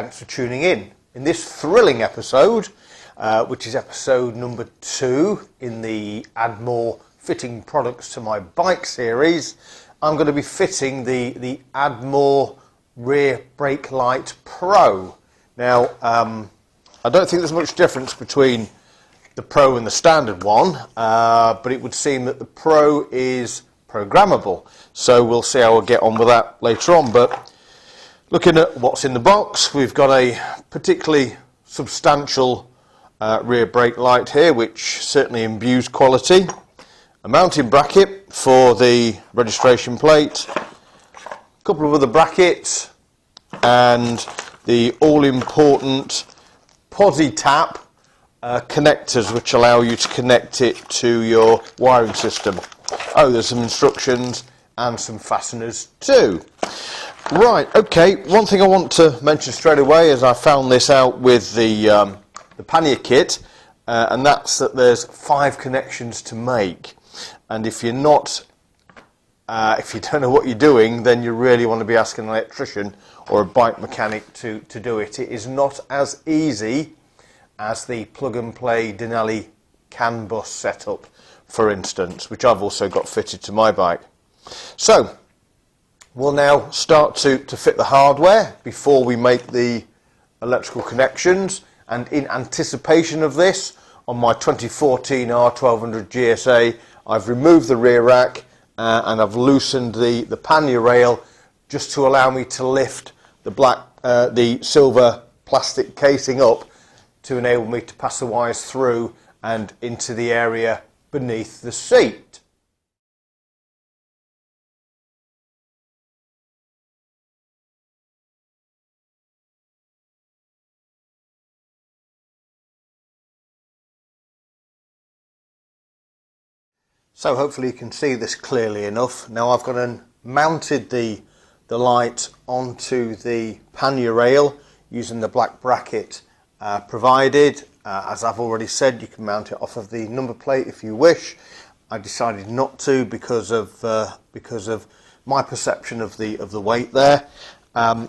Thanks for tuning in. In this thrilling episode, which is episode number 2 in the Admore fitting products to my bike series, I'm going to be fitting the Admore Rear Light Pro. Now, I don't think there's much difference between the Pro and the standard one, but it would seem that the Pro is programmable. So we'll see how we'll get on with that later on. But looking at what's in the box, we've got a particularly substantial rear brake light here, which certainly imbues quality. A mounting bracket for the registration plate, a couple of other brackets, and the all-important PosiTap connectors, which allow you to connect it to your wiring system. Oh, there's some instructions and some fasteners too. Right, okay, one thing I want to mention straight away is I found this out with the pannier kit, and that's that there's 5 connections to make. And if you're not, if you don't know what you're doing, then you really want to be asking an electrician or a bike mechanic to do it. It is not as easy as the plug-and-play Denali CAN bus setup, for instance, which I've also got fitted to my bike. So, we'll now start to fit the hardware before we make the electrical connections, and in anticipation of this, on my 2014 R1200 GSA, I've removed the rear rack and I've loosened the pannier rail just to allow me to lift the silver plastic casing up to enable me to pass the wires through and into the area beneath the seat. So hopefully you can see this clearly enough. Now I've mounted the light onto the pannier rail using the black bracket provided. As I've already said, you can mount it off of the number plate if you wish. I decided not to because of my perception of the weight there.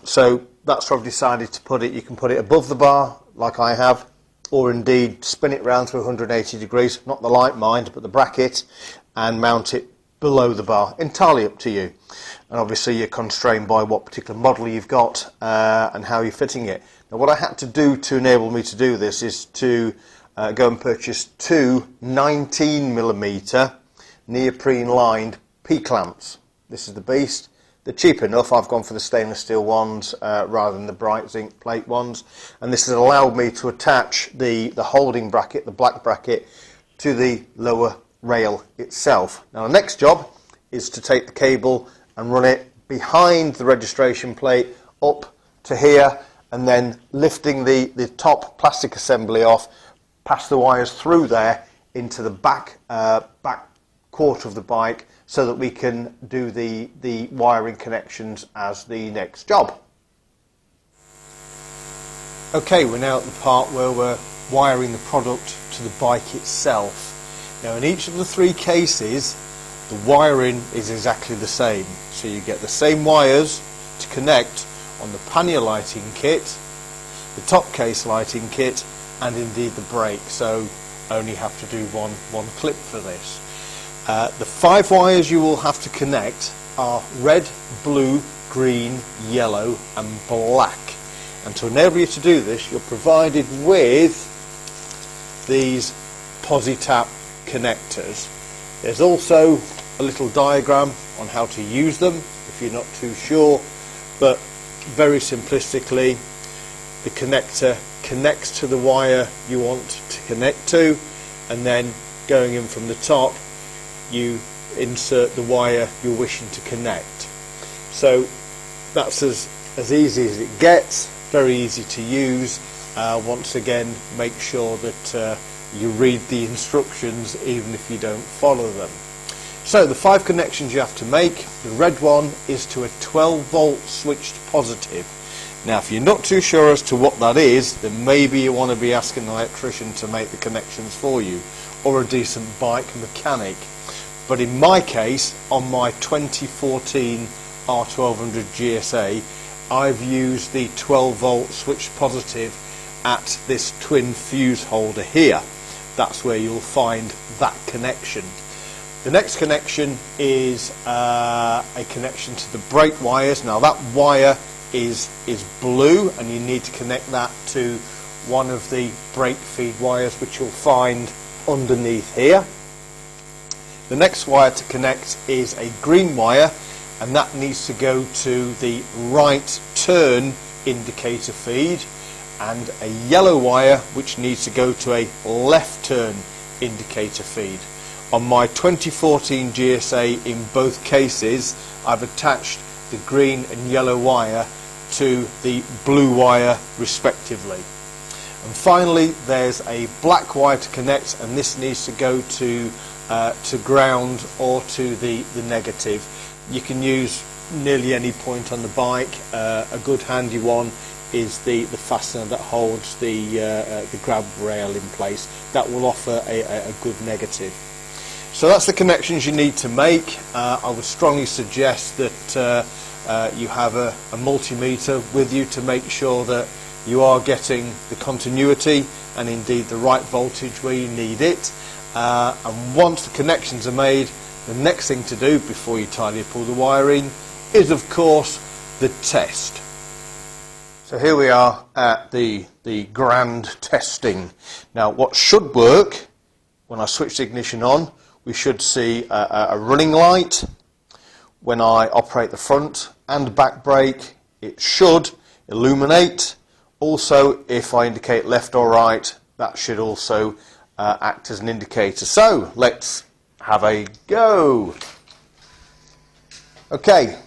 So that's where I've decided to put it. You can put it above the bar like I have, or indeed spin it round through 180 degrees, not the light mind, but the bracket, and mount it below the bar. Entirely up to you. And obviously you're constrained by what particular model you've got and how you're fitting it. Now what I had to do to enable me to do this is to go and purchase 2 19mm neoprene lined P-clamps. This is the beast. They're cheap enough. I've gone for the stainless steel ones rather than the bright zinc plate ones, and this has allowed me to attach the holding bracket, the black bracket, to the lower rail itself. Now the next job is to take the cable and run it behind the registration plate up to here, and then lifting the top plastic assembly off, pass the wires through there into the back quarter of the bike, so that we can do the wiring connections as the next job. Okay, we're now at the part where we're wiring the product to the bike itself. Now in each of the 3 cases, the wiring is exactly the same. So you get the same wires to connect on the pannier lighting kit, the top case lighting kit, and indeed the brake. So only have to do one clip for this. The 5 wires you will have to connect are red, blue, green, yellow and black. And to enable you to do this, you're provided with these PosiTap connectors. There's also a little diagram on how to use them if you're not too sure, but very simplistically, the connector connects to the wire you want to connect to, and then going in from the top, you insert the wire you're wishing to connect. So that's as easy as it gets, very easy to use. Once again, make sure that you read the instructions even if you don't follow them. So the 5 connections you have to make. The red one is to a 12 volt switched positive. Now if you're not too sure as to what that is, then maybe you want to be asking an electrician to make the connections for you, or a decent bike mechanic. But in my case, on my 2014 R1200 GSA, I've used the 12 volt switch positive at this twin fuse holder here. That's where you'll find that connection. The next connection is a connection to the brake wires. Now that wire is blue, and you need to connect that to one of the brake feed wires, which you'll find underneath here. The next wire to connect is a green wire, and that needs to go to the right turn indicator feed, and a yellow wire which needs to go to a left turn indicator feed. On my 2014 GSA, in both cases, I've attached the green and yellow wire to the blue wire respectively. And finally, there's a black wire to connect, and this needs to go to ground or to the negative. You can use nearly any point on the bike. A good handy one is the fastener that holds the grab rail in place. That will offer a good negative. So that's the connections you need to make. I would strongly suggest that you have a multimeter with you to make sure that you are getting the continuity and indeed the right voltage where you need it. And once the connections are made, the next thing to do before you tidy up all the wiring is, of course, the test. So here we are at the grand testing. Now, what should work when I switch the ignition on, we should see a running light. When I operate the front and back brake, it should illuminate. Also, if I indicate left or right, that should also act as an indicator. So let's have a go. Okay,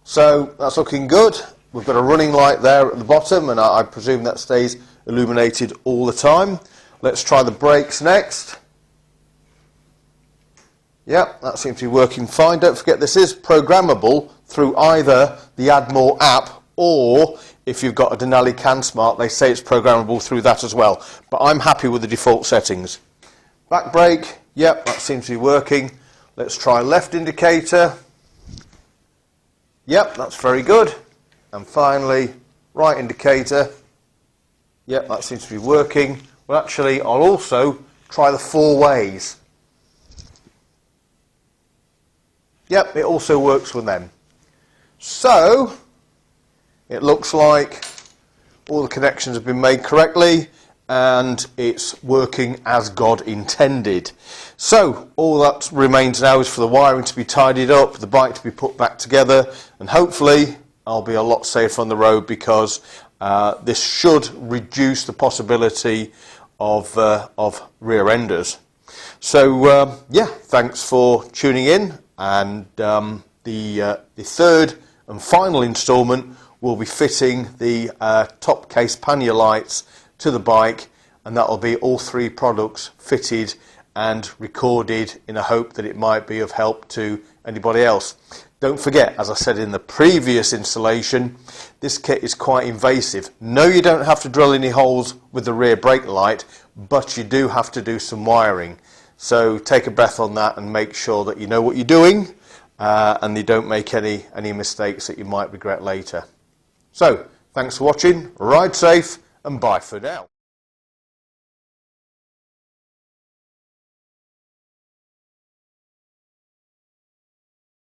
so that's looking good. We've got a running light there at the bottom, and I presume that stays illuminated all the time. Let's try the brakes next. Yep, that seems to be working fine. Don't forget, this is programmable through either the Admore app, or if you've got a Denali CanSmart, they say it's programmable through that as well. But I'm happy with the default settings. Back brake, yep, that seems to be working. Let's try left indicator. Yep, that's very good. And finally, right indicator. Yep, that seems to be working. Well, actually, I'll also try the four ways. Yep, it also works with them. So, it looks like all the connections have been made correctly, and it's working as God intended. So, all that remains now is for the wiring to be tidied up, the bike to be put back together, and hopefully I'll be a lot safer on the road, because this should reduce the possibility of rear enders. So, yeah, thanks for tuning in. And the third and final instalment will be fitting the top case pannier lights to the bike, and that will be all three products fitted and recorded in a hope that it might be of help to anybody else. Don't forget, as I said in the previous installation, this kit is quite invasive. No, you don't have to drill any holes with the rear brake light, but you do have to do some wiring. So take a breath on that and make sure that you know what you're doing, and you don't make any mistakes that you might regret later. So, thanks for watching, ride safe, and bye for now.